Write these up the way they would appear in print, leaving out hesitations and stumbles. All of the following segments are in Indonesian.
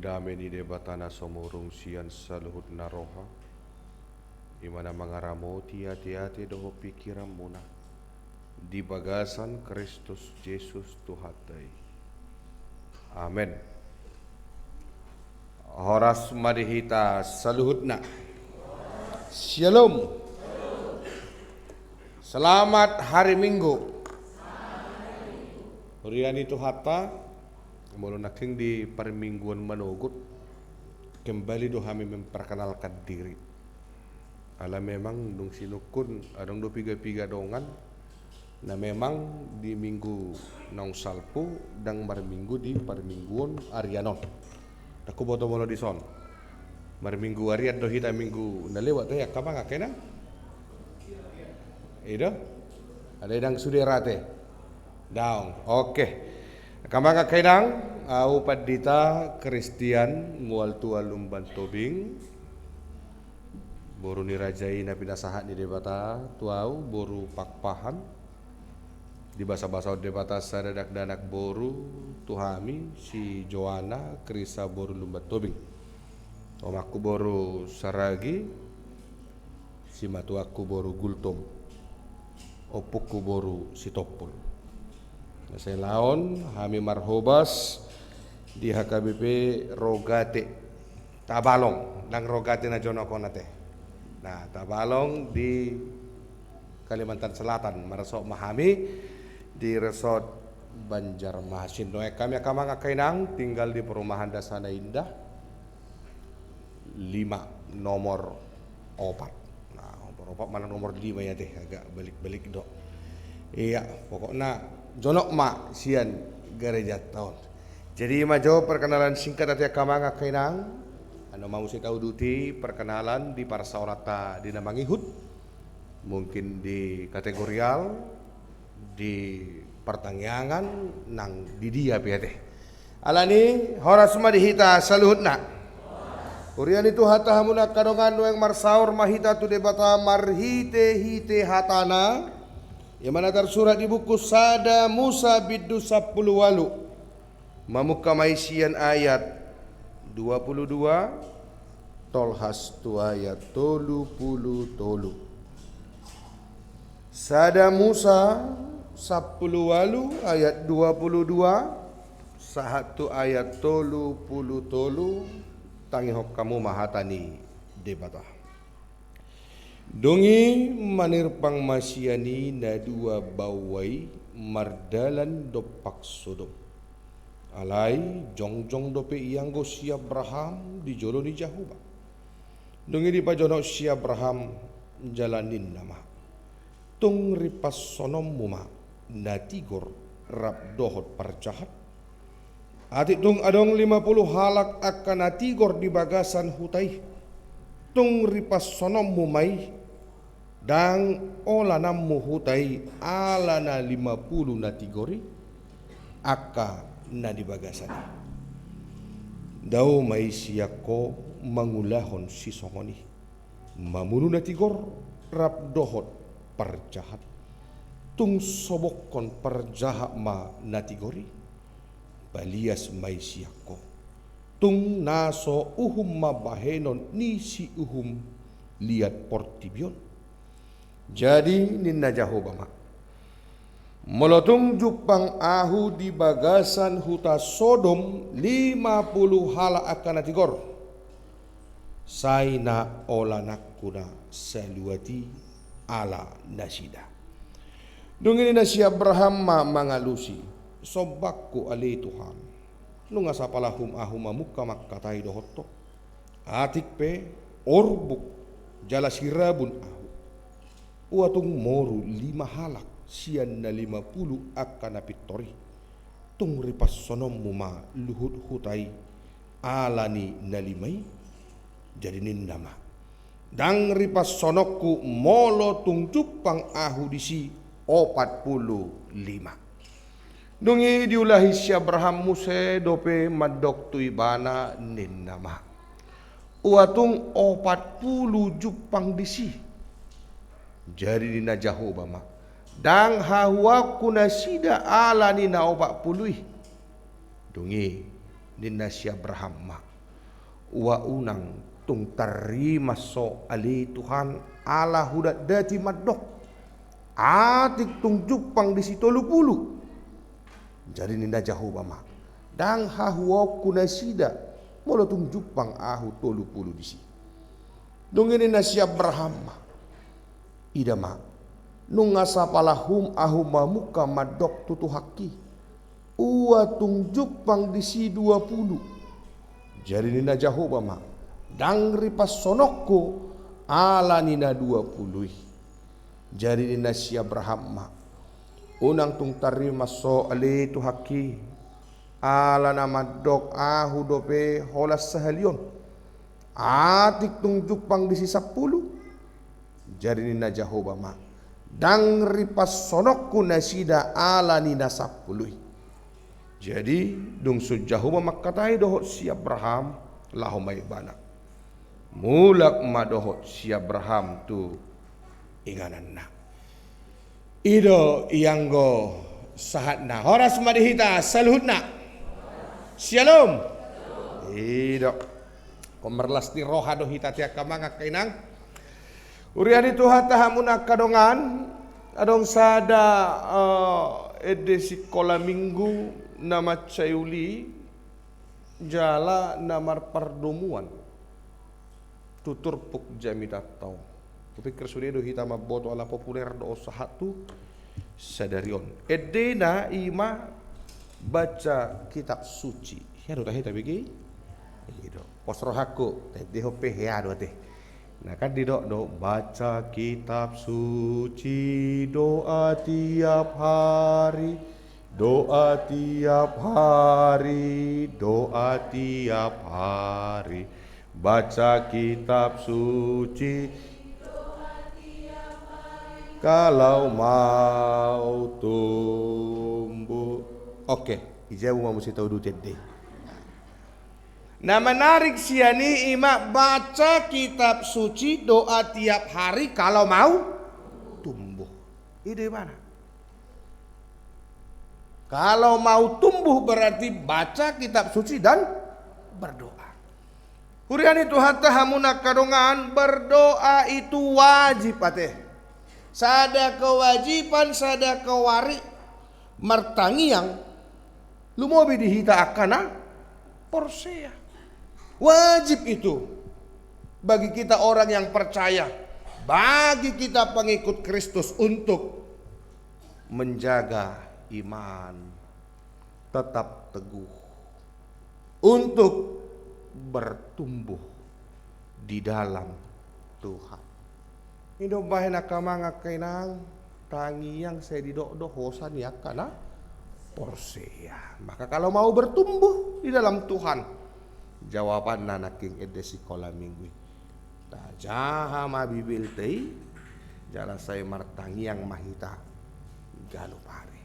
Undame ni debatana somorong sian saluhut naroha. Imana mangaramoti hati-hati doho pikiran muna. Di bagasan Kristus Yesus Tuhatai. Amin. Horas madihita saluhutna. Shalom. Selamat hari Minggu. Huriani Tuhata. Mulu naking di permingguan manogut. Kembali do kami memperkenalkan diri. Ala memang dong sinukun adong do piga-piga dongan. Na memang di minggu naung salpu dang marminggu di permingguan Arianon. Aku boto molo di son. Marminggu Arian do hita minggu nalewat ya kama ngakena. Ida ada dang suderate. Daung. Oke. Kama ngakainang au padita Kristian mual tua lumban tobing. Boru ni rajai na pinasahat ni debata tuau boru pakpahan. Di basa-basa debata sadadak danak boru tuhami si Joana Krisa boru lumban tobing. Omaku boru saragi si matuaku boru gultom. Opukku boru si topul. Saya laon kami marhobas di HKBP Rogate Tabalong nang Rogate na jono ko nate. Nah, Tabalong di Kalimantan Selatan marasok mahami di resort Banjarmasin. Noe kami akan ngakainang tinggal di perumahan Dasana Indah 5 nomor 4. Nah, nomor 4 mana nomor 5 ya teh agak balik-balik dok. Iya, pokoknya jonok mak sian gereja tahun. Jadi majo perkenalan singkat atia kamanga kainang. Ano mau saya tahu duti perkenalan di para saurata di namangihut. Mungkin di kategorial, di pertangyangan, nang di dia teh. Alani horas semua dihita saluhutna. Urian itu hata hamuna kadongan yang marsaur mahita tu debata marhite hite hatana. Yang mana tersurat di buku Sada Musa Bidu 10 walu. Mamuka maisian ayat 22 tolhas tu ayat 30 tolu. Sada Musa 10 walu ayat 22 sahatu ayat 30 tolu tangihok kamu mahatani debatah. Dongi manirpang masyani na dua bawai mardalan dopak sodom. Alai jongjong dope ianggo si Abraham di jolo ni Jahuba. Dongi di pajono si Abraham jalanin nama. Tung ripas sonom muma natigor rap dohot parjahat. Atik tung adong 50 halak akan natigor di bagasan hutai. Tung ripas sonom mumai. Dan olanam muhutai alana 50 natigori aka na di bagasani. Daw may siyako mangulahon si songoni. Mamunu natigor rap dohot parjahat. Tung sobokon parjahat ma natigori. Balias may siyako. Tung naso uhum mabahenon ni si uhum liat portibion. Jadi ninna Jahobama molotung jupang ahu di bagasan huta Sodom 50 hala akan natigor saina olanakuna saluati ala nasida. Dungin na si Abraham mangalusi sobakku ali Tuhan nunga sapalahum ahu mamuka makkatai dohotto atik pe orbuk jala sirabun ahu uatung moru 5 halak sian na 50 akan napitori tung ripas sonom muma luhut hutai alani na 5 jadi nindama dang ripas sonokku molo tung cupang ahu disi 45 dungi diulahi si Abraham muse dope madok tu ibana nindama uatung 40 jupang disi jadi dina Jahobama dang hawa kuna ala ni na 40 dungi nina si Abraham ma wa unang tung tarima so ali Tuhan ala hudat dati madok atik tung jupang di situ lupulu jadi ninda jauh bama dang hahuwa kunasida molo tung jupang ahu tolu pulu di si dongin nasya Abraham idama nungasa palahum ahu mamuka madok tutu haki uwa tung jupang di si 20 jadi ninda jauh bama dang ripas sonokku ala nina 20 jadi nina si Abraham unang tung tarima so ale tu haki ala nama dok ahu dope holas sehalion atik tung jupang di si 10 jadi nina Jahoba ma dang ripas sonokku nasida ala nina 10 jadi dung su Jahoba makatai dohot si Abraham lahomai banak mulak madohot si Abraham tu inganan na ido ianggo sahatna horas madihita saluhutna shalom ido komerlasti roha do hita tia kamanga kainang uriani tuha tahamuna kadongan adong sada edesi kola minggu nama cayuli jala namar perdomuan tutur puk jami datau kupikir sudah do hita maboto ala populer do sahatu sadarion edena ima baca kitab suci ya do tahita begi ido posrohaku teh hope ya do teh nah kan di do baca kitab suci doa tiap hari doa tiap hari doa tiap hari baca kitab suci kalau mau tumbuh. Oke, ijau mau mesti tahu dulu deh. Nah menarik siani ima baca kitab suci doa tiap hari kalau mau tumbuh. Ide mana? Kalau mau tumbuh berarti baca kitab suci dan berdoa. Huriani Tuhan tahamuna kadongan berdoa itu wajib pateh. Sada kewajiban, sada kewari martangiang lumobi dihita akana porsea. Wajib itu bagi kita orang yang percaya, bagi kita pengikut Kristus untuk menjaga iman tetap teguh, untuk bertumbuh di dalam Tuhan. Indo bahena kamanga kainang tangi yang saya didok hosan ya karena porsea. Maka kalau mau bertumbuh di dalam Tuhan, jawaban nanaking edesi kola minggu. Tajaha mabibil tei jala saya martangi yang mahita galupare.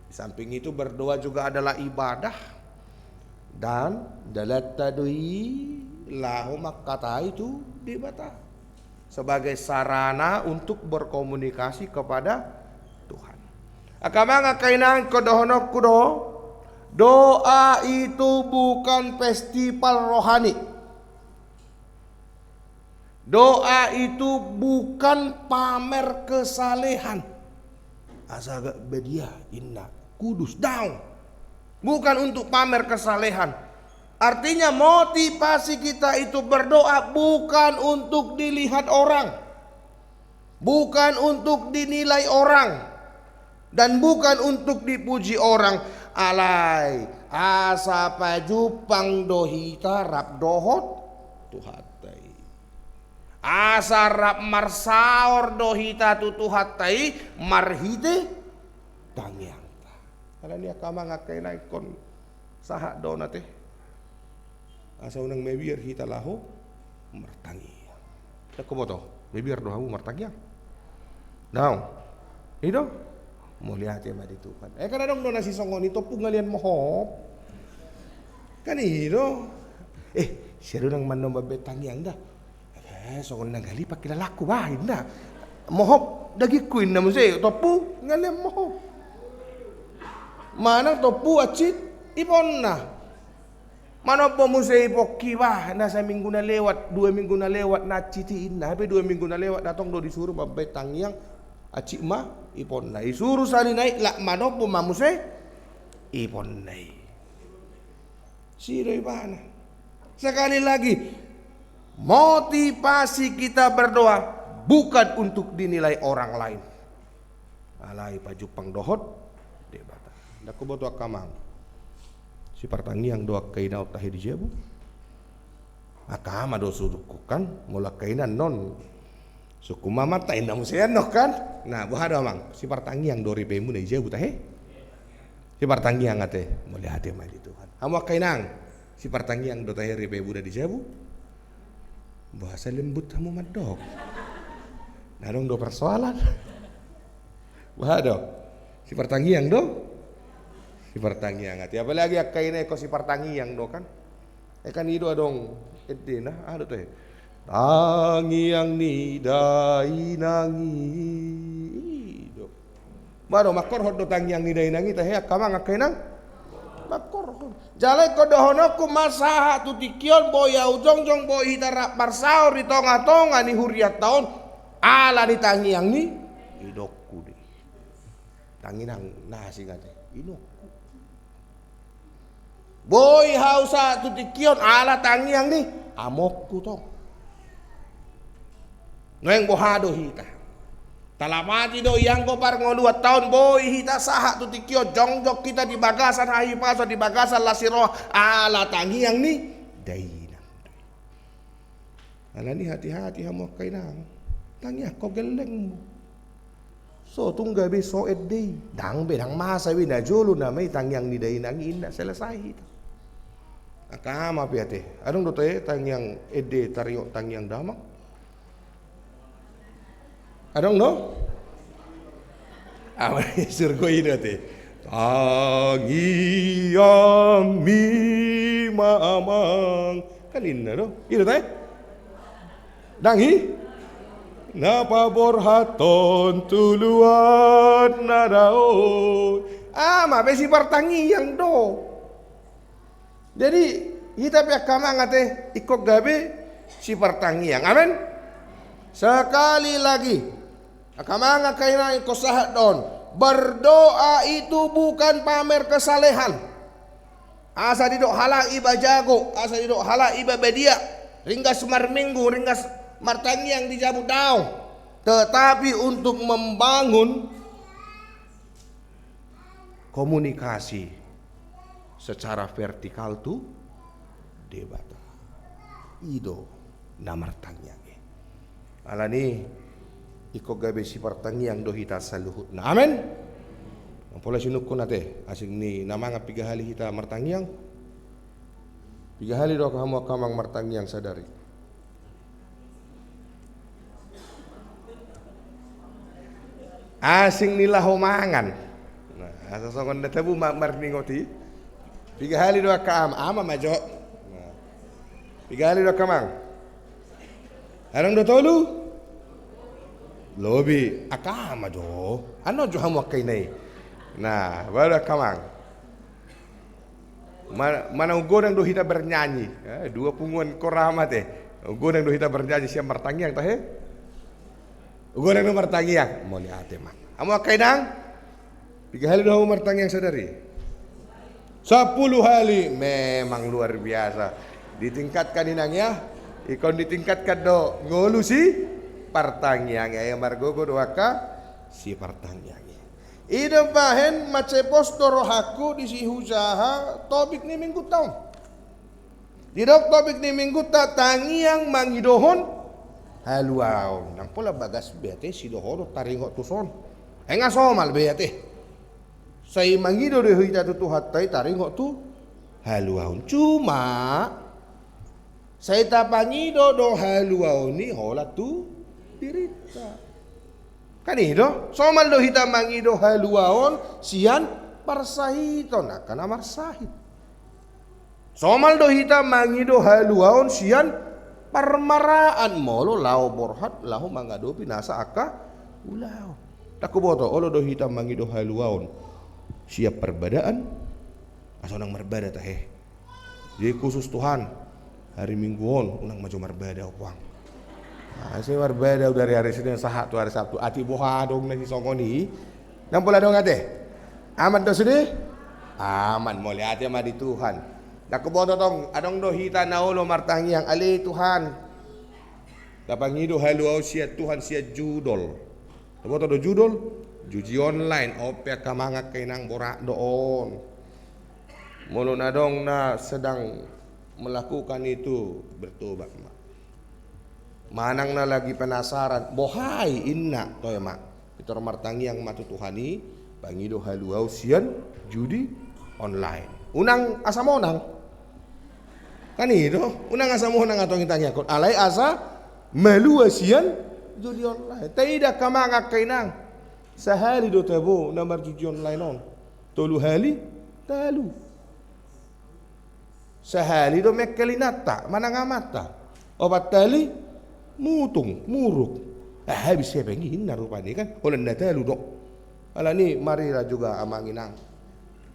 Di samping itu berdoa juga adalah ibadah dan dalat tadui lahu makata itu dibata sebagai sarana untuk berkomunikasi kepada Tuhan. Akamanga kainang kodohono kudo, doa itu bukan festival rohani. Doa itu bukan pamer kesalehan. Asaga bedia inna kudus down. Bukan untuk pamer kesalehan. Artinya motivasi kita itu berdoa bukan untuk dilihat orang, bukan untuk dinilai orang, dan bukan untuk dipuji orang. Alai asa pajupang dohita rap dohot tuhatai, asa rap marsaor dohita tutuhatai marhite tangyangta. Kalau ni akama ngakai naikon sahak donate. Asa unang mebir hita laho martangi. Aku mo to, mebir do hamu martangi. Now, ido mo lihat ya madi Tuhan. Kana dong do nasi songon itu pungalian mohop. Kan ido. Siya nang manom babetangi anda. Songon nang gali pakila laku ba inda. Mohop dagi kuin na mo say topu ngalian mohop. Manang topu acit ipon na. Mana po musay poki ba? Nasa minggu na lewat, 2 minggu na lewat na citiin na. Tapi 2 minggu na lewat datang do disuruh babay tangyang acik ma ipon na. Isuruh sali naik lak mana po mamusay ipon na. Siroy ba na? Sekali lagi, motivasi kita berdoa bukan untuk dinilai orang lain. Alai pajupang dohot debata. Daku boto akamang. Si pertanyaan doa kainan tahi di jebu. Maka ama do sudukukan mula kainan non. Suku mama tain namu no kan. Nah, buhado amang si pertanyaan do ripemu na jebu tahi. Si pertanyaan ate mulai hati mai di Tuhan. Amo kainan si pertanyaan do tahi ripemu da di jebu. Bahasa lembut kamu madok. Nah dong do persoalan. Buhado si pertanyaan do si pertanyaan ngati apalagi akaina ko si pertanyaan do kan kan ido adong edena ada tuh tangiang ni dai nangi ido baru makor hodo tangiang ni dai nangi teh akama ngakaina makor jalai ko dohono ku masaha tu tikion boya ujong-jong boy hitara parsaur di tonga-tonga ni huriat taun ala ni tangiang ni idokku di tanginang nasi ngate ino boy hausa tutikion ala tangiang ni amokku to ngeng bohado hita talamati do yang ko par 2 tahun boy hita saha tutikion jongjok kita di bagasan hahi paso di bagasan lasiro ala tangiang ni dainang ala ni hati-hati hamo kainang tangiah ko geleng mo so tungga be so edde dang be dang masa wi na jolo na may tangiang ni dainang inda selesai hita akama piate adong dote tangyang ede tario tangyang damak adong no amai surgo ino te tangyang mi maamang kalin na no ino te dangi napaborhaton tuluan na daon mabesi pertangiang do. Jadi kita pihak kama ngate ikut gabe si pertanyaan. Amin. Sekali lagi, kama ngakaina ikut sahat don. Berdoa itu bukan pamer kesalehan. Asa didok halak iba jago, asa didok halak iba bedia. Ringgas marminggu, ringgas martanyang dijabut daun. Tetapi untuk membangun komunikasi secara vertikal tu debata ido namar tangyang alani iko gabe si pertanyang do hita saluhut na amen pola sinukun nate asing ni namanga 3 hali hita martangyang 3 hali do kamu kamang martangyang sadari asing nila humangan nah asa songon natabu marningoti 3 hali doa kaam ama majo 3 hali doa kamang arang do tolu lobi akama jo ano jo hamu kainai nah baru kamang mana ugodang do hita bernyanyi 2 punguan korama teh ugodang do hita bernyanyi siap martangiang teh ugodang do martangiang mo liate mah amu kainang 3 hali do hamu martangiang sadari 10 hali memang luar biasa ditingkatkan inangnya ikon ditingkatkan do ngolu si partanyang ya margogo doaka si partanyang ida bahen macepos torohaku di si hujaha topik ni minggu taon di dok topik ni minggu ta tangiang mangidohon haluaw nang pola bagas bete si dohoro taringo tuson enga somal bete saya mangido de hita tu hatai taringo tu haluaun cuma saya tapangido do haluaun ni hola tu dirita kan ido somal do hita mangido haluaun sian parsahiton akan amar sahid somal do hita mangido haluaun sian parmaraan molo lao borhat lahu mangadopi nasa aka ulau takuboto olo do hita mangido haluaun siap perbedaan asal nang merbeda teh Jadi khusus Tuhan hari Mingguon unang maju marbeda puang. Nah, saya marbeda dari hari Senin sahat tu hari Sabtu. Ati boha dong nasi songoni. Nampula dong ate. Aman do sini? Aman mo ate ma di Tuhan. Nakubodo tong adong do hita na ulo martangi yang ali Tuhan. Kapangido haluaw siya Tuhan siya judol. Naboto do judol? Juji online opya kamanga kainang borak doon. Mulu na dong na sedang melakukan itu bertobat mak. Manang na lagi penasaran, bohai inna toy mak. Itu martangi yang matutuhani, pangido haluaw siyan judi online. Unang asa monang. Kan itu, unang asa monang atong itang yakot. Alay asa malua siyan judi online. Tidak kamanga kainang. Sehari do tebo nomor judi online on. Tolu hali, talu. Sehari do mekkelinata, manangamata. Obat tali, mutung, muruk. Habis saya pengen rupanya kan. Oleh natalu dok. Ala ni marilah juga amanginang.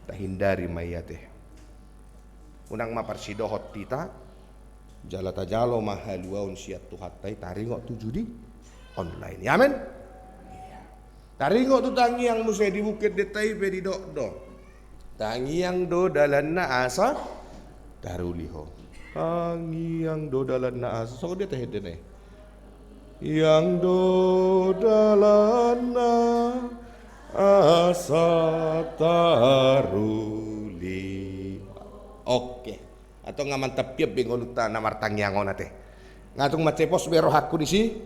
Tahindari mayate. Unang maparsidohot tita. Jalata jalo mahaluaun siat tuhatai taringok tu judi online. Ya men? Taringok tu tangi yang musai di bukit de Taipei di dok do. Tangi yang do dalan na asa daruliho. Tangi yang do dalan na asa. So dia teh dene. Yang do dalan na asa taruli. Oke. Atau ngamantap piep bingoluta na martangi yang onate. Ngatung macepos beroh aku di si.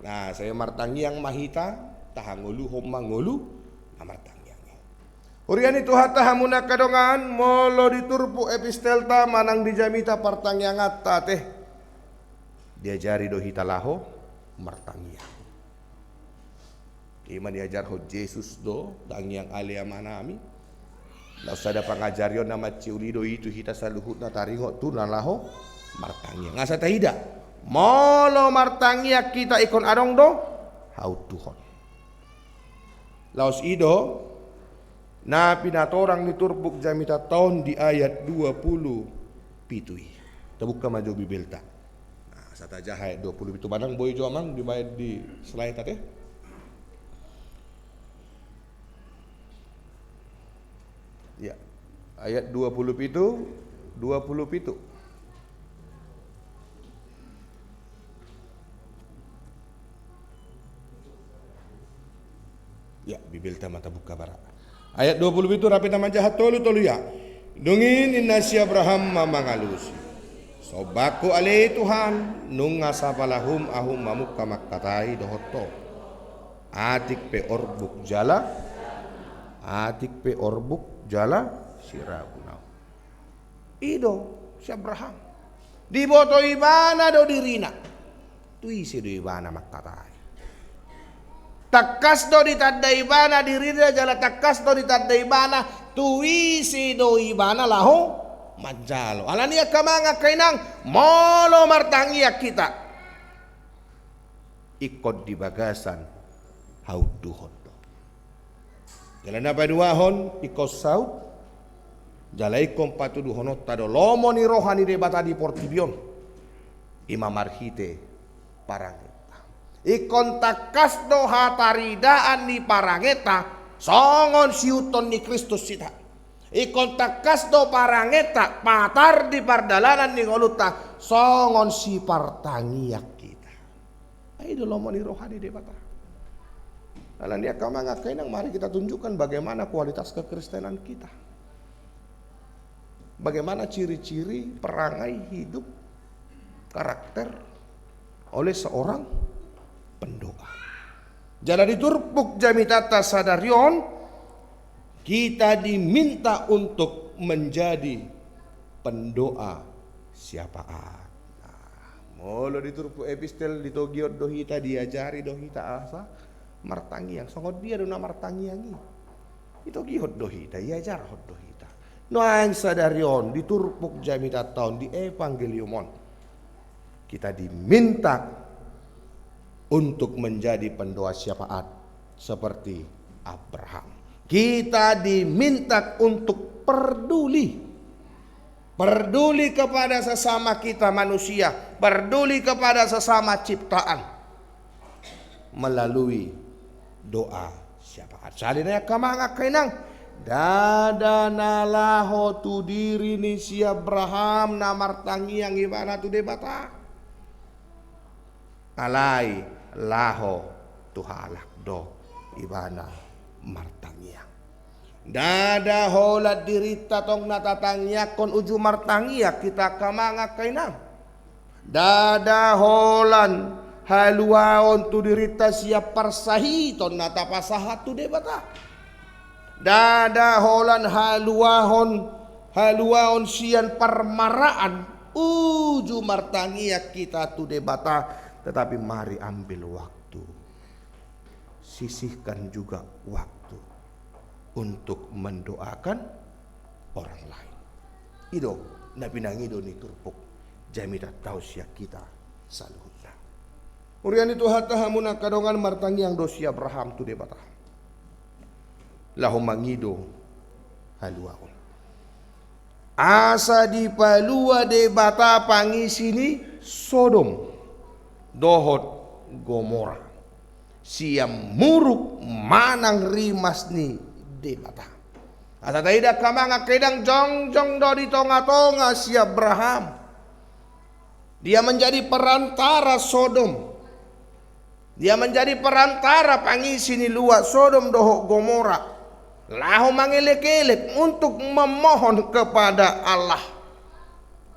Nah, saya martangi yang mahita. Tahangulu homangulu amartangyang. Uriani tuhata hamuna kadongan molo diturpu epistelta manang dijamita partangyangat teh. Diajari dohita laho martangyang. Ima diajar ho Yesus do tangyang alia manami. Laus ada pangajarion nama ciulido itu hita saluhut na taringo tu na laho martangyang. Ngasa tahida. Molo martangyang kita ikon adong do hau Tuhan. Laos ido na pinatorang ni turbuk jamita tahun di ayat 20 pitui. Terbuka maju bibelta. Nah, sata ayat 20 pitu manang boy jo amang di bayat di slide tadi. Ya. Ayat 20 pitu 20 pitu. Ya, bibelta mata buka bara. Ayat 20 itu rapi nama jahat tolu ya. Dungin inasi Abraham mamangalusi. Sobaku ale Tuhan nung asapalahum ahum mamuk kamakkatai dohoto. Atik pe orbuk jala. Atik pe orbuk jala sirabunau. Ido si Abraham. Di boto ibana do dirina. Tuisi do ibana makkatai. Takas do ditadai bana dirida jala takas do ditadai bana tuisi do ibana laho manjalo. Alania kamanga kainang molo martangia kita ikut di bagasan hauduhon. Jalan apa duahon ikut saud jalai kompatu duhonot tado lomo ni rohani debata di portibion imam arhite parang. Ikon takas do hataridaan ni parangeta songon siuton ni Kristus sita. Ikon takas do parangeta patar di pardalanan ni ngoluta songon si partangiak kita. Ay dulu mau ni rohani debata. Dalam dia kamanga kainang mari kita tunjukkan bagaimana kualitas kekristenan kita. Bagaimana ciri-ciri perangai hidup karakter oleh seorang pendoa. Jalan diturpuk jamitata sadarion kita diminta untuk menjadi pendoa siapaan. Nah, molo diturpuk epistel ditogiot dohita diajari dohita asa martangi yang songot dia dona martangi yang ini. Itu giot dohita diajar hot dohita. Noang sadarion diturpuk jamitata tahun di evangeliumon. Kita diminta untuk menjadi pendoa syafaat seperti Abraham. Kita diminta untuk peduli peduli kepada sesama kita manusia, peduli kepada sesama ciptaan melalui doa syafaat. Salina kamanga kainang dada nalaho tu diri ni si Abraham na martangi yang ibana tu debata alai laho tu halak do ibana martangiang dada holat dirita tong natatangya kon uju martangia kita kamanga kainang dada holan haluaon tu dirita siap parsahi ton natapasahat tu debata dada holan haluaon sian parmaraan uju martangia kita tu debata. Tetapi mari ambil waktu, sisihkan juga waktu untuk mendoakan orang lain. Ido nabi nangido ni turpuk jamita tausia kita saluhutna. Urian itu hatta hamuna kadongan martangi yang dosi Abraham tu debata. Lahum mangido haluaon. Asa di palua debata pangisini Sodom. Dohot Gomora siam muruk manang rimas ni debata. Asa taida kamanga kedang jong do di tonga-tonga si Abraham. Dia menjadi perantara Sodom. Dia menjadi perantara pangisi ni luar Sodom dohot Gomora. Lahu mangelek-elek untuk memohon kepada Allah.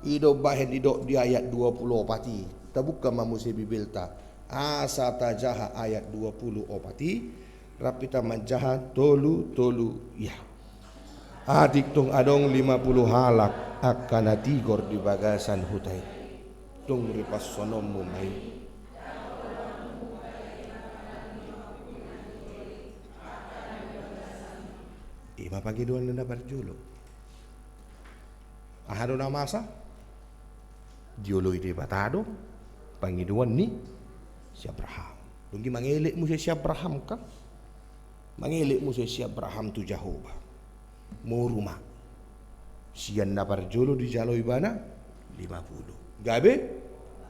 Ido bahen ido di ayat 20 pati. Tabuka mamusi bibilta asa tajaha ayat 20 opati rapita manjaha tolu ya adik tung adong 50 halak akan tigor di bagasan hutai tung ripas sonomu mai ima pagi duan nenda berjulu ahado namasa diolo ide batado pangiduan ni si Abraham. Lagi mangelik mo si Abraham ka? Mangelik mo si Abraham tu Jehovah. Mo rumah. Siyan na parjolo di jalo ibana 50. Gabe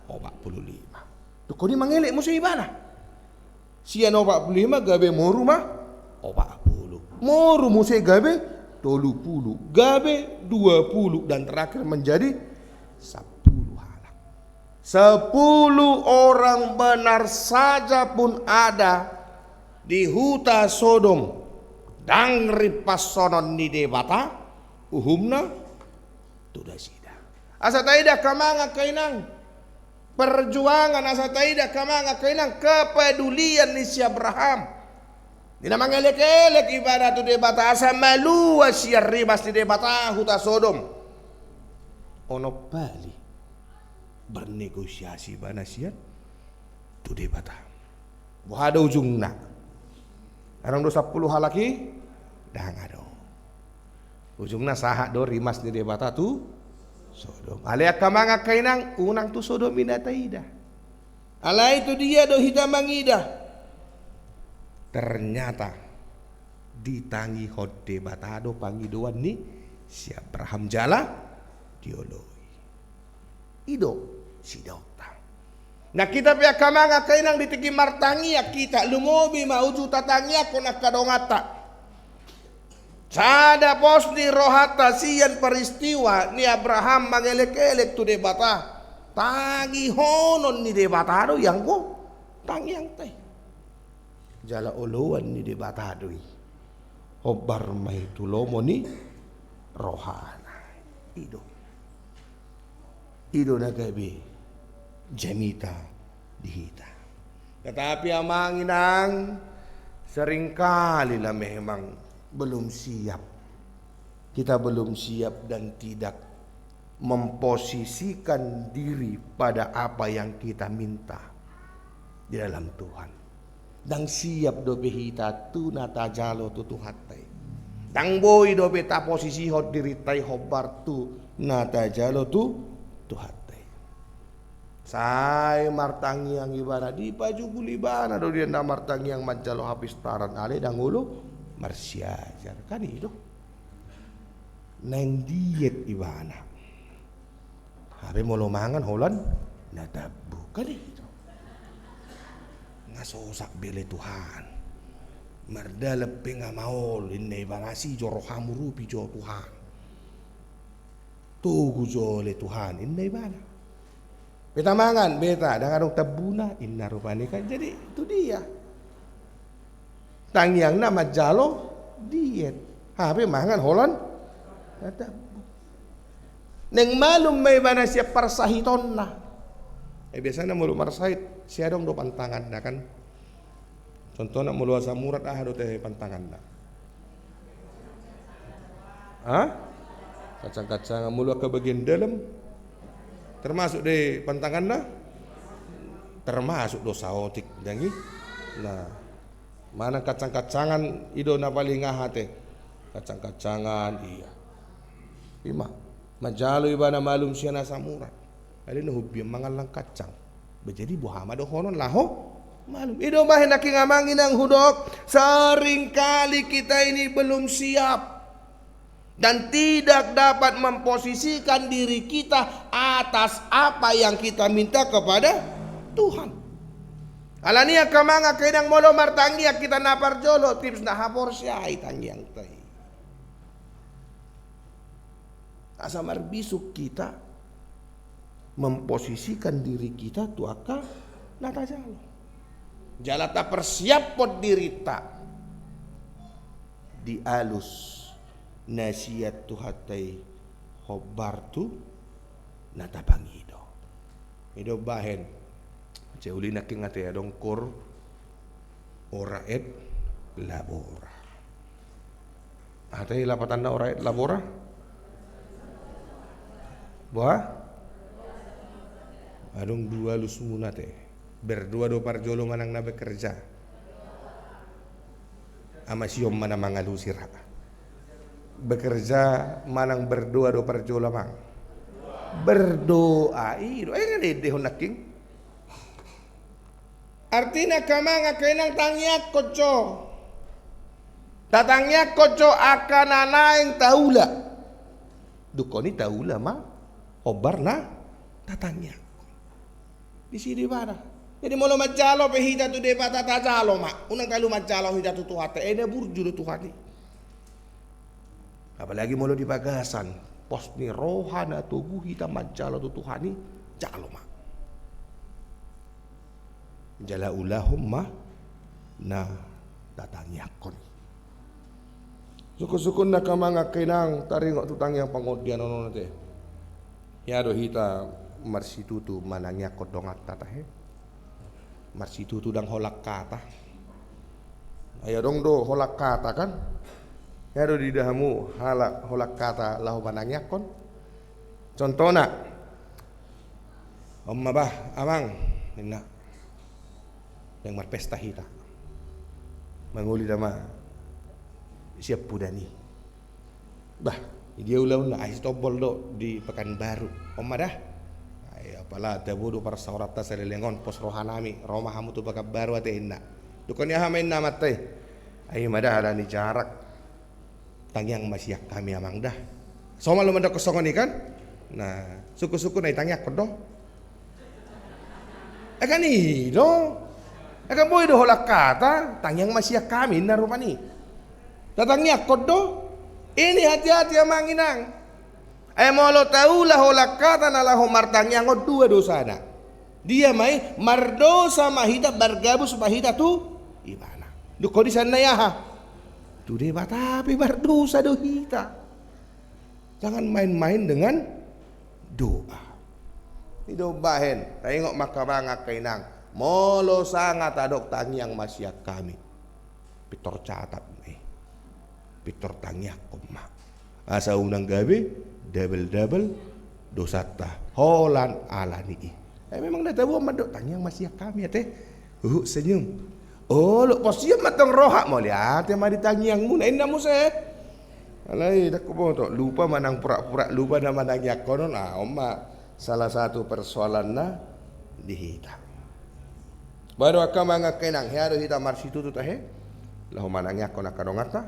45. Tu kuni mangelik mo si ibana. Siyan 45 gabe mo rumah 40. Mo rumo si gabe 30. Gabe 20 dan terakhir menjadi 10. 10 orang benar saja pun ada di huta Sodom dan ripas sonon ni debata uhumna tuda sida. Asa taida kamanga kainang perjuangan asa taida kamanga kainang kepedulian ni si Abraham. Dina mangelek-elek ibadah tu debata asa malua siar ribas di debata huta Sodom. Ono bali bernegosiasi banasian tu debata. Buhada ujungna. Arang do 10 halaki dah ngado. Ujungna saha do rimas ni debata tu Sodom. Alea kamanga kainang unang tu Sodom minataida. Ala itu dia do hidamangida. Ternyata ditangi hot debata do pangiduan ni si Abraham jala dioloi. Ido si dokter. Nah kita pia kamanga kainang ditiki martangia kita lumobi mauju tatangia kona kadongata. Sada pos ni rohata sian peristiwa ni Abraham mangelek-elek tu debata. Tangi honon ni debata do yang go tangi yang teh. Jala oloan ni debata doi. Obar mai tulomo ni rohana. Ido na gabi jamita dihita. Tetapi amanginang seringkali lah memang belum siap. Kita belum siap dan tidak memposisikan diri pada apa yang kita minta di dalam Tuhan. Dan siap dobe hita tu nata jalo tu tuhatai. Dang boy dobe ta posisi hot diri tai hobar tu nata jalo tu tuhatai. Sai martangi yang ibarat di baju gulibana do dia na martangi yang manjalo habis taran ale dang ulu marsiajar kan itu. Neng diet ibana. Habe molo mangan holan nadabu kan itu. Ngasosak bele Tuhan. Marda lepe ngamaol inne banasi jorohamu rupi jo Tuhan. Tugu jo le Tuhan inne bana. Beta mangan beta dengan tabuna inna rupani kan jadi itu dia. Tangyang nama jalo diet. Habe mangan holan nadabu. Neng malum may bana siya parsahiton na. Biasanya mulu marsahit siya dong do pantangan na kan. Contohnya mulu asa murat do teh pantangan na. Kacang-kacang mulu ke bagian dalam termasuk di pantangan na. Termasuk do saotik dangi. Nah, mana kacang-kacangan ido na paling ngahate. Kacang-kacangan iya. Ima majalo iba na malum siya na sa murat. Alin na hubiyang mangalang kacang. Jadi buhama do honon laho. Malum. Ido ba hendaking amangin ang hudok. Seringkali kita ini belum siap. Dan tidak dapat memposisikan diri kita atas apa yang kita minta kepada Tuhan. Alania kamanga kainang molo martanggia kita napar jolo. Tips na hapor siya itangyang tay. Asa marbisuk kita memposisikan diri kita tuaka nata jalo. Jalata persiapot diri tak dialus nasihat tuhatai hobartu nata bangido. Ido bahen ceuli naking ate adong kor ora et labora. Ate lapatan na ora et labora? Buah? Adong dua lusmuna teh. Berdua do parjolo manang na bekerja. Ama siom mana mangalu sirah. Bekerja manang berdua do parjolo mang. Berdoa iro. Ngade honaking. Artinya kamanga kainang tangyak koco. Tatangyak koco akan anaing taula. Dukoni taula ma. Obar na tatangyak. Di sini mana? Jadi molo majalo pe hita tu de pata tajalo mak. Unang kalu majalo hita tu tuhate ene burju do tuhani. Apalagi molo di Bagasan, pos ni rohana tugu hita majalo tu tuhani jalo mak. Jala ulahumma na datanyakon. Suku-suku na kamanga kinang taringok tutang yang pangodian ono teh. Ya do hita marsitutu manangyak kodongat tatahe. Marsitu dang holak kata. Ayo dong do holak kata kan. Ya do di dahamu halak holak kata lahu panangyak kon. Contohna Omma bah amang inna yang marpesta hita. Manguli nama siap pudani. Bah, dia ulang na ais tobol do di Pekanbaru. Omma dah. Pala tabudo para sa orata sa lilengon pos rohanami Roma hamu tu baka baru ate inna dukon ya hamain namat teh ay madahala ni jarak tangyang masyak kami amang dah so malu manda kosongon ikan nah suku-suku na itangyak kodo akan do akan boy do holak kata tangyang masyak kami na rupani tatangyak kodo ini hati-hati amang inang. Molo taulah holak kata nalahu martangnya ngot dua dosa na. Dia mai mardosa mahita bergabus mahita tu imana. Duko di sana ya ha. Tu de tapi berdosa do hita. Jangan main-main dengan doa. Ido bahen, tengok makabanga kainang. Molo sangat adok tangyang masyak kami. Pitor catat nih. Pitor tangyak koma. Asa unang gabi double dosa tah holan alani. Memang dah tahu amat dok tanya masih kami ya teh. Senyum. Oh, lu posisi matang rohak mau lihat yang mari tanya yang muna indah musa. Alai dah kubo tu lupa manang pura-pura lupa nama nanya konon omma salah satu persoalan na dihita. Baru akan mangga kenang hiado hita marsitu tu teh. Lahu manangnya kona kadongata.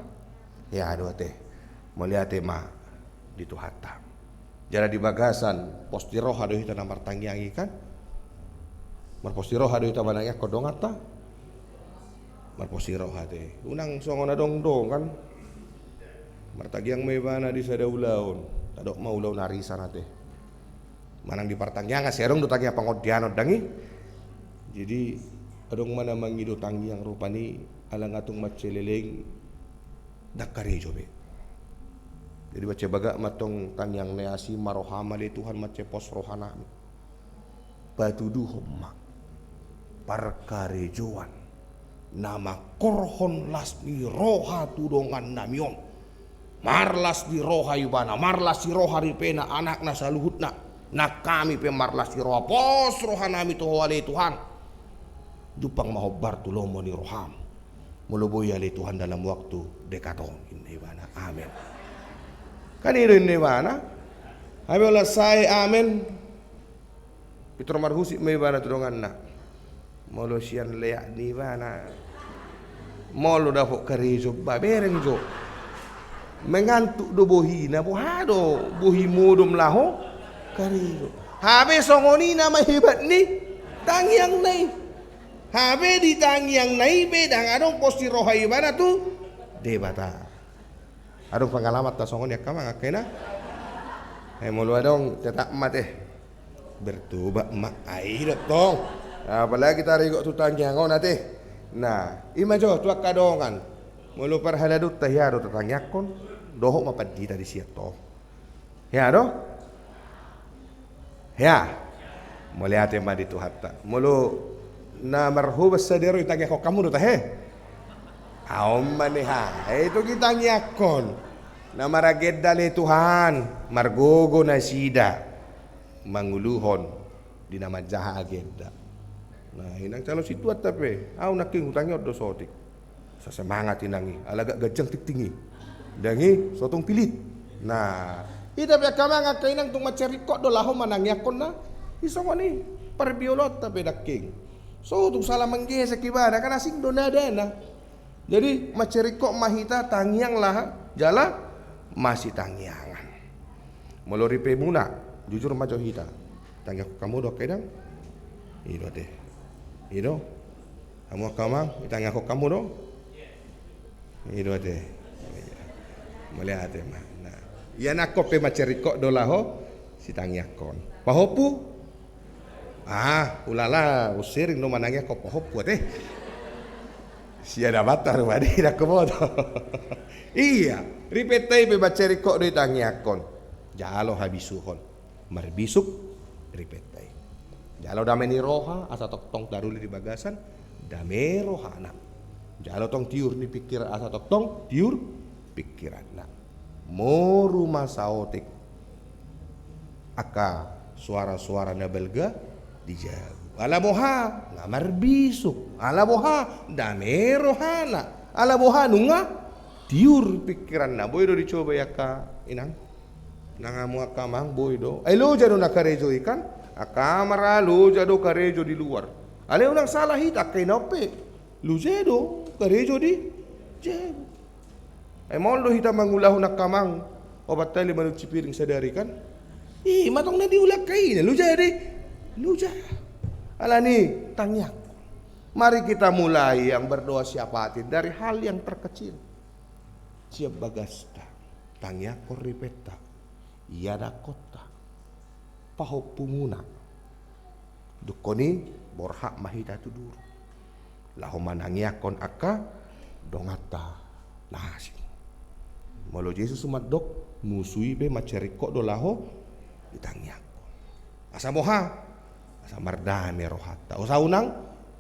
Hiado teh. Mau lihat mah dituhata. Jara di bagasan posti roh hado hita namar tangyangi kan. Mar posti roh hado hita manangnya kodong ata. Mar posti roh hade. Unang songona dong kan. Mar tagyang may bana di sada ulaon. Tadok mau ulaw narisa nate. Manang di partangyanga serong do tagya pangodianod dangi. Jadi adong mana mangido tangyang rupani alang atong matseleleng dakkarejo be. Jadi baca baga matong tangyang neasi marohama le Tuhan macepos rohana batudu homma parkarejoan nama korhon lasni roha tudongan namion marlas di roha yubana marlas di roha ripena anak na saluhutna nak kami pe marlas di roha pos roha nami to wale Tuhan jupang mahobar tulomo ni roham muluboy ale Tuhan dalam waktu dekaton ini bana amin. Kanino ini mana? Habe ola sai amen. Pitro marhusi may bana tudongan na. Molo siyan leya ni bana. Molo dafo karejo babereng jo. Mengantuk do bohi na bohado bohi modom laho karejo. Habe songoni na mahebat ni tangyang nai. Habe di tangyang nai bedang adong posti rohai bana tu debata. Adong pengalamat ta songon ya kama ngakena. Mulu adong tetak mate. Bertobat mak ai dotong. Apalagi kita rigo tu tangyangon ate. Nah, imajo tu kadongan. Mulu parhaladut tahyaro tatangyakon doho mapadita di siato. Ya do? Ya. Muli ate madi tu hatta. Mulu na marhubas sadero itagyak kamu do tahe. Aom maneha, itu kita nyakon. Na maragedda le Tuhan, margogo na sida, manguluhon di nama jaha agedda. Nah, inang calo situat tapi, naking hutangnya do sotik. Sesemangat inangi, alaga gajang tik tinggi, dangi sotong pilit. Nah, ida be kama ngakainang tung maceri kok do laho manangyakon na, isongoni perbiolot tapi daking. So tung salah menggesek ibada kan asing do nada na. Jadi macerikok mahita tangyang lah jala masih tangyangan. Melori pemuna jujur majo hita. Tangyak kamu dok kedang. Ido deh. Ido. Kamu kamang tangyak kamu dong. Ido deh. Melihat mah. Nah, ya nak pe macerikok dolaho si tangyakon. Pahopu. Ulala usiring no manangnya kok pahopu teh. Si ada batar wadi dak kemoto. Iya, ripetay be baceri kok di tangyakon. Jalo habisuhon. Marbisuk ripetay. Jalo dame ni roha asa tong daruli di bagasan dame rohana. Jalo tong tiur ni pikir asa tong tiur pikiranna. Mo rumah saotik. Aka suara-suara na belga dijago. Alaboha ngamar bisuk, alaboha dame rohana, alaboha nunga tiur pikiran na boy do dicoba ya ka inang nangamu akamang boy do ay lo jado nakarejo ikan akamara lo jado karejo di luar ale unang salah hita kay nope lu jado karejo di jado ay moldo hita mangulahu nakamang obat tali manut cipiring sadari kan matong na diulak kay na lu jadi Alani tangyak. Mari kita mulai yang berdoa siapatin dari hal yang terkecil. Siap bagasta, tangyak koripeta, iada kota, pahopumuna. Dukoni borhak mahita tudur. Laho manangyakon aka dongata nasi. Molo Yesus sumadok musui be macerikok do laho ditangyakon. Asa moha asa mardame rohata usa unang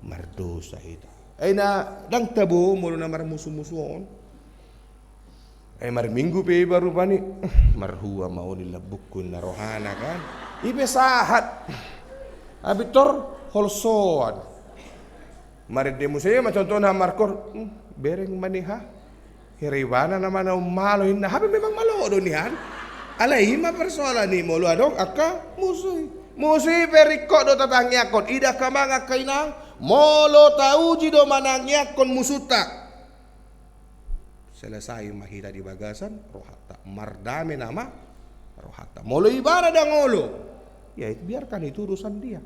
mardosa ita ay na dang tabo mulo na marmusu-musuon ay mar minggu pe baru pani marhua mau nilabukun na rohana kan ibe sahat abitor holsoan maridemo saya macontoh na markor bereng maniha hiriwana naman ang malo na habi memang malo do nihan alay ma persoalan ni molo adong aka musuy perikok do tatangyakon ida kamanga kainang molo tauji do manangyakon musuta selesai mahita di bagasan rohata mardame nama rohata. Molo ibadah dan ngolo, ya itu biarkan itu urusan dia.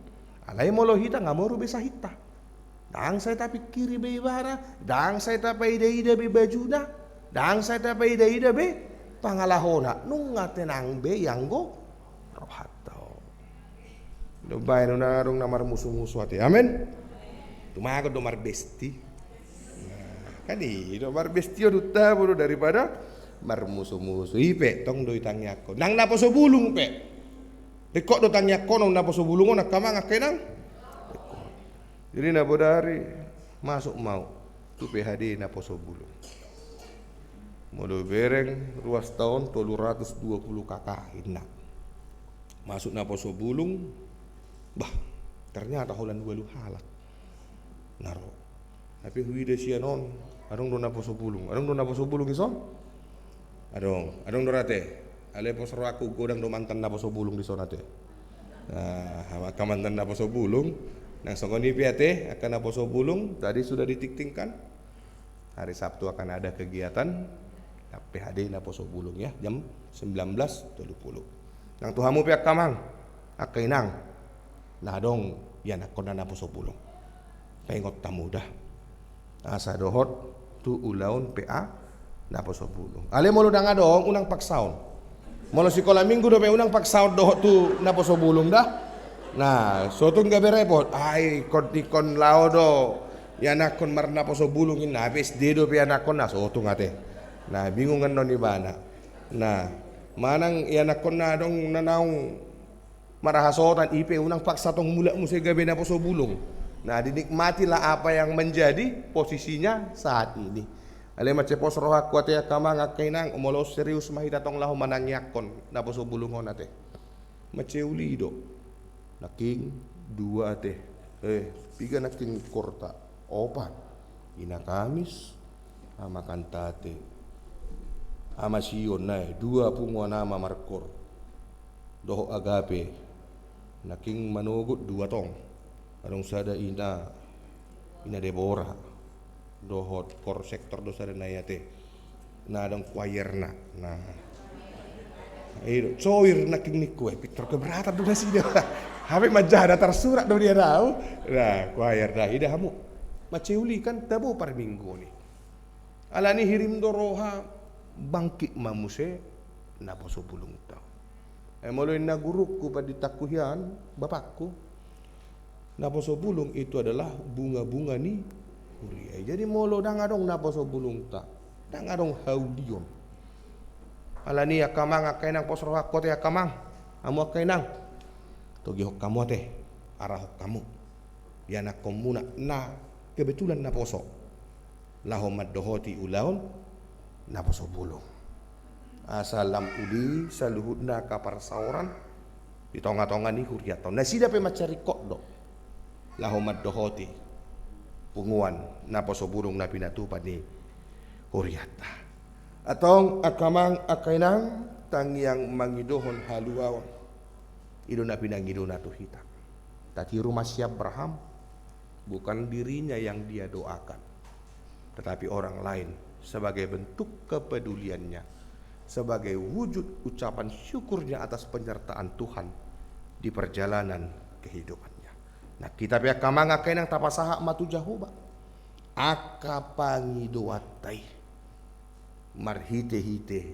Alai molo hita nggak mau bisa hita. Dang saya tapi kiri be ibadah, dang saya tapi ida be bajuna, dang saya tapi ida be pangalahona. Nunga tenang be yang go rohata. Dobay no narong namar musuh-musuh hati. Amin. Tumago domar besti. Kani domar besti duta bodo daripada mar musuh-musuh. Ipe tong doi tangnya ko. Nang naposo bulung pe. Rekok do tangnya ko nang naposo bulung nak kamang akenang. Jadi na bodari masuk mau. Tu PHD naposo bulung. Modo bereng ruas tahun 220 kakak hinak. Masuk naposo bulung. Bah, ternyata holan dua lu halak. Naro. Tapi huide sianon, adong dona poso bulung. Adong dona poso bulung ison? Adong dorate. Ale posro aku godang do mantan na poso bulung di sonate. Nah, maka mantan na poso bulung, nang songoni piate akan na poso bulung, tadi sudah ditiktingkan. Hari Sabtu akan ada kegiatan PHD na poso bulung ya, jam 19.30. Nang tuhamu pihak kamang, akainang. Nah dong, ya nak kona na poso bulung. Pengot tamu dah. Asa dohot tu ulaun PA na poso bulung. Ale molo dang adong unang paksaon. Molo sekolah minggu do pe unang paksaon dohot tu na poso bulung dah. Nah, sotong gabe repot. Ai kon lao do. Ya nak kon marna poso bulung in habis dedo pe anak kon na sotong ate. Nah, bingungan non ibana. Nah, manang ya nak kon na dong nanaung marahasotan ipe unang paksa tong mula musay gabi na poso bulong. Nah dinikmatilah apa yang menjadi posisinya saat ini. Ale macepos roha kuat ya kamang kainang umolo serius mahida tong lahu manangyakon na poso bulungon ate. Maceulido. Naking dua ate. Piga naking korta. Opa. Ina Kamis ama kantate. Ama siyon na dua pungwa nama markor. Doho agape. Naking manugot dua tong. Anong sada ina Deborah. Dohot kor sektor do sada nayate. Na adong choir na. Nah. Choir naking nikwe Victor keberatan do na sida. Habe majada tersurat do dia tahu. Nah, choir dah ida hamu. Maceuli kan tabo par minggu ni. Alani hirim do roha bangkit mamuse na poso bulung tao. Moloy na guruku pada takuhian bapakku na poso bulung itu adalah bunga-bunga ni huria. Jadi molo dang adong na poso bulung ta dang adong haudion alani akamang akainang poso hakot ya kamang amu akainang togi hok kamu teh arah hok kamu ya na komuna na kebetulan na poso lahomad dohoti ulaun na poso bulung. Asalam udi saluhudna kapar sauran di tonga-tonga ni huriaton. Nah sida pe macari kok do. Lahomad dohoti punguan na poso burung na pinatupan ni huriata. Atong akamang akainang tangyang mangidohon haluawan. Ido na pinangido na tuhita. Tati rumah si Abraham bukan dirinya yang dia doakan, tetapi orang lain sebagai bentuk kepeduliannya. Sebagai wujud ucapan syukurnya atas penyertaan Tuhan di perjalanan kehidupannya. Nah kita pihak kamang akainang tapasaha matu Jahoba akapangidoatai marhite-hite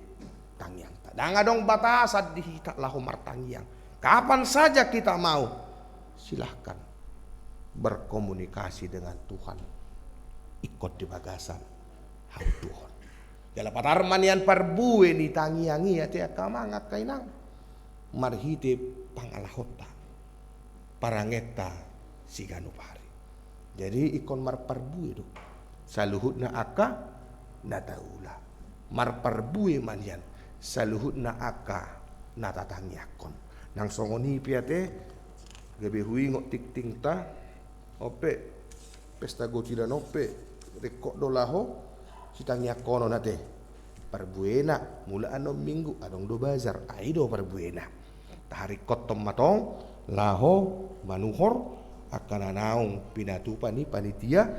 tangyang tadang adong batasad dihita lahu martangyang. Kapan saja kita mau silahkan berkomunikasi dengan Tuhan, ikut di bagasan hau Tuhan. Jala patarman yan parbue ni tangiangi ati akamang kainang marhite pangalahota parangeta sigano pari. Jadi ikon marparbue do saluhut na aka nadaula marparbue man yan saluhut na aka natatangyakon nang songoni piate gabe huingo tikting ta ope pesta gocidan ope rekok do laho sitangnya kono nate parbuena mula anom minggu adong do bazar aido parbuena tahari kotom matong laho manuhor akan anaung pinatupa ni panitia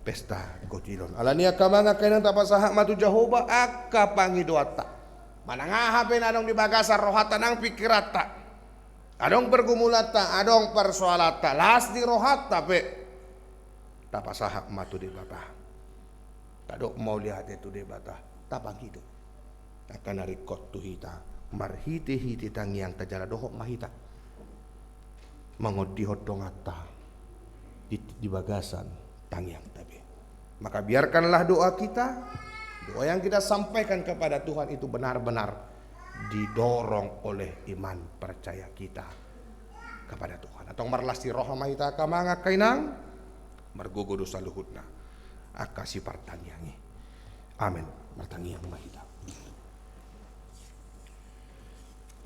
pesta gotilon alania kamanga kainan tapasaha matu Jahoba aka pangidoata Manangahapen adong di bagasan rohata ng pikirata. Adong pergumulata, adong persoalata. Las di rohata pe. Tapasahak matu di bata. Tadok mau lihat itu di bata. Tapang hidup. Akan narikot tuhita. Marhiti-hiti tangiang tajala dohok mahita. Mangodihot dongata. Di bagasan tangiang tabi. Maka biarkanlah doa kita, doa yang kita sampaikan kepada Tuhan itu benar-benar didorong oleh iman percaya kita kepada Tuhan. Atau marlasti roh mahita kamanga kainang margogo dosa luhutna akasi partanyangi. Amin. Martangiang mahita.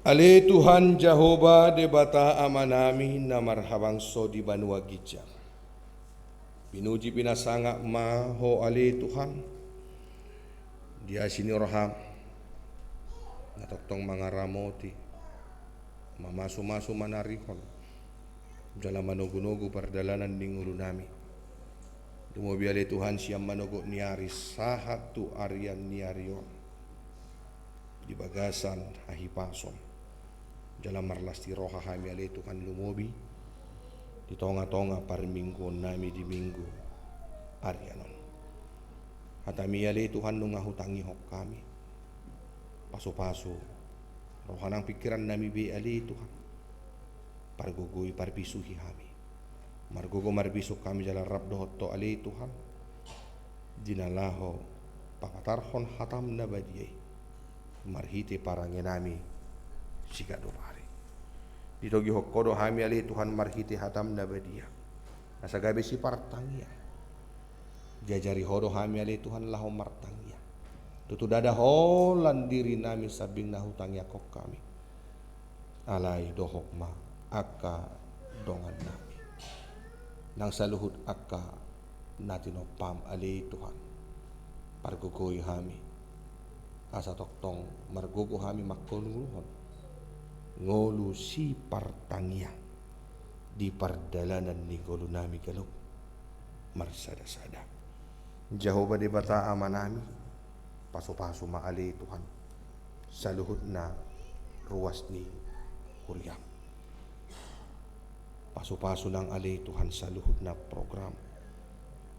Ale Tuhan Jehovah debata amanami na marhabang so di banua gijang. Pinuji pinasanga maho ali Tuhan. Dia sini roham. Natoktong mga ramoti. Mamasu-masu manarihon. Dalam manugu-nugu perdalanan ning ulo nami. Dumubi ali Tuhan siyang manugo niari sahatu arian niarion. Di bagasan hahipason. Dalam marlasti roha kami ali Tuhan lumubi. Di tonga-tonga par minggu nami di minggu arianon. Hatami ali Tuhan nungahutangi hok kami. Paso-paso rohanang pikiran nami bi ali Tuhan. Pargugui parbisuhi kami. Margugo marbisuk kami jalan rab dohotto ali Tuhan. Dinalaho papatarhon hatam na badiyay. Marhiti parangin nami siga dopari. Dito gihokodo hami ali Tuhan marhiti hatam na badiya. Nasa gabi si partangya. Jajari hodo hami ali Tuhan laho martangya. Tutudada holan diri nami sabing na hutangya kok kami. Alay dohok ma aka dongan nami. Nang saluhut aka natinopam ali Tuhan. Pargugoy hami. Asa toktong margugo hami makkonuluhon. Ngolu si partangya di pardalanan ni golu nami galuk marsada-sada. Jehovah di bata amanami paso-paso maali Tuhan saluhut na ruas ni Huryam. Paso-paso ng ali Tuhan saluhut na program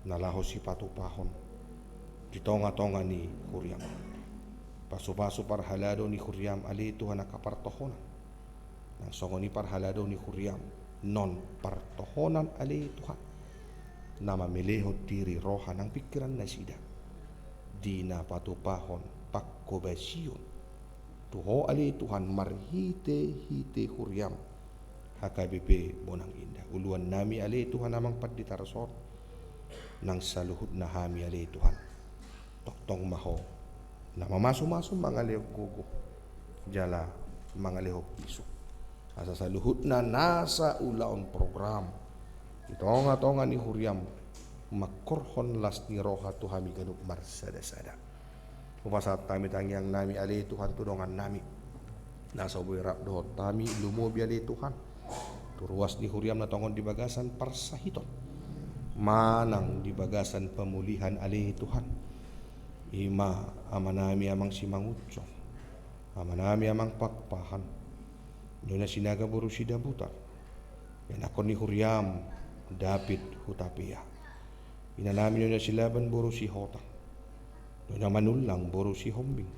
nalaho si patupahon di tonga-tonga ni Huryam. Paso-paso parhalado ni Huryam ali Tuhan nakapartohonan. Nang songo ni parhalado ni Huryam non partohonan ali Tuhan na mamilihot diri roha ng pikiran na sida di na patupahon pakkobasyon tuho ali Tuhan marhite-hite Huryam hakabipe bonang indah uluan nami ali Tuhan namang padditarson nang saluhut na hami ali Tuhan toktong maho na mamaso-maso mga lihok gugo jala mga lihok pisok. Asa sa luhut na nasa ulaon program. Itonga-tonga ni Huryam makorhon las ni roha tuhami ganuk marsada-sada. Upasat kami tangyang nami ali Tuhan tudongan nami. Nasa buirap dohot tami lumubi ali Tuhan. Turuas ni Huryam na tongon di bagasan parsahiton. Manang di bagasan pemulihan ali Tuhan. Ima amanami amang simangutsong. Amanami amang pakpahan. Nyonya sinaga buru sida butar. Yan ako ni Huryam David hutapia. Inanami nyonya silaban buru si hotang. Nyonya manulang buru si hombing.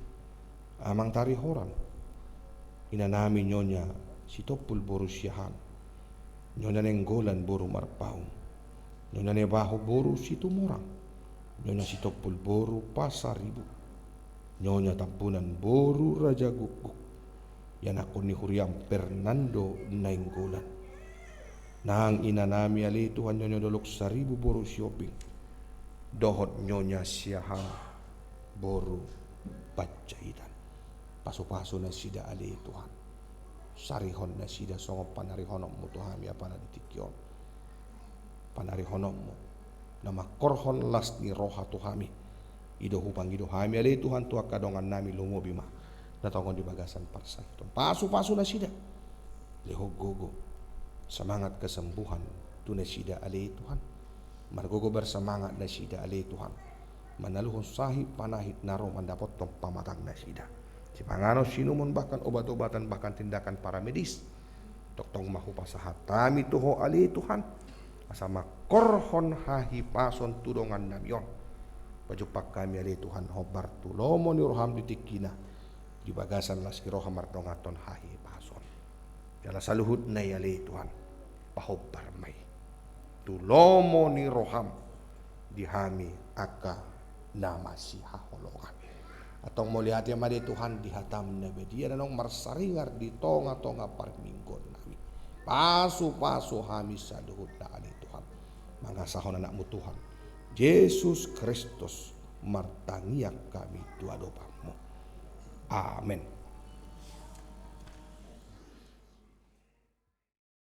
Amang tarihoran. Inanami nyonya si topul buru siyahan. Nyonya nenggolan buru marpaung. Nyonya nebaho buru si tumurang. Nyonya si topul buru pasaribu. Nyonya tampunan buru raja guguk. Yan ako ni Huryam Fernando Nainggolan. Nang inanami ali Tuhan nyonya dolok 1,000 boru shopping. Dohot nyonya siyahang boru pajaitan. Paso-paso na sida ali Tuhan. Sarihon na sida songo panarihonom mo tuhami apana ditikyon. Panarihonom mo na makorhon las ni roha tuhami. Ido hupang ido hami ali Tuhan tuwa kadongan nami lumobima. Natongon di bagasan parsa itu. Paso-paso na sida. Lihog gogo. Semangat kesembuhan. Tunai sida ali Tuhan. Margogo bersemangat na sida ali Tuhan. Manaluhon sahib panahit naro mendapot tong pamatang na sida. Cipangano sinumon bahkan obat-obatan bahkan tindakan para medis. Toktong mahu pasahatami tuho ali Tuhan. Asama korhon hahi pason tudongan namyon. Pajupak kami ali Tuhan hobar tulomo ni roham ditikina. Di bagasan laski roham martongaton hahi pason. Jala saluhut na ali Tuhan. Pahobar may. Tulomo ni roham dihami aka nama si haholongan. Atong melihat yang madi Tuhan dihatam na bedia nanong marsaringar di tonga-tonga parminggon nami. Pasu-pasu hami saduhut na ali Tuhan. Mangasahon anakmu Tuhan. Yesus Kristus martangiak kami dua dopamu. Amin.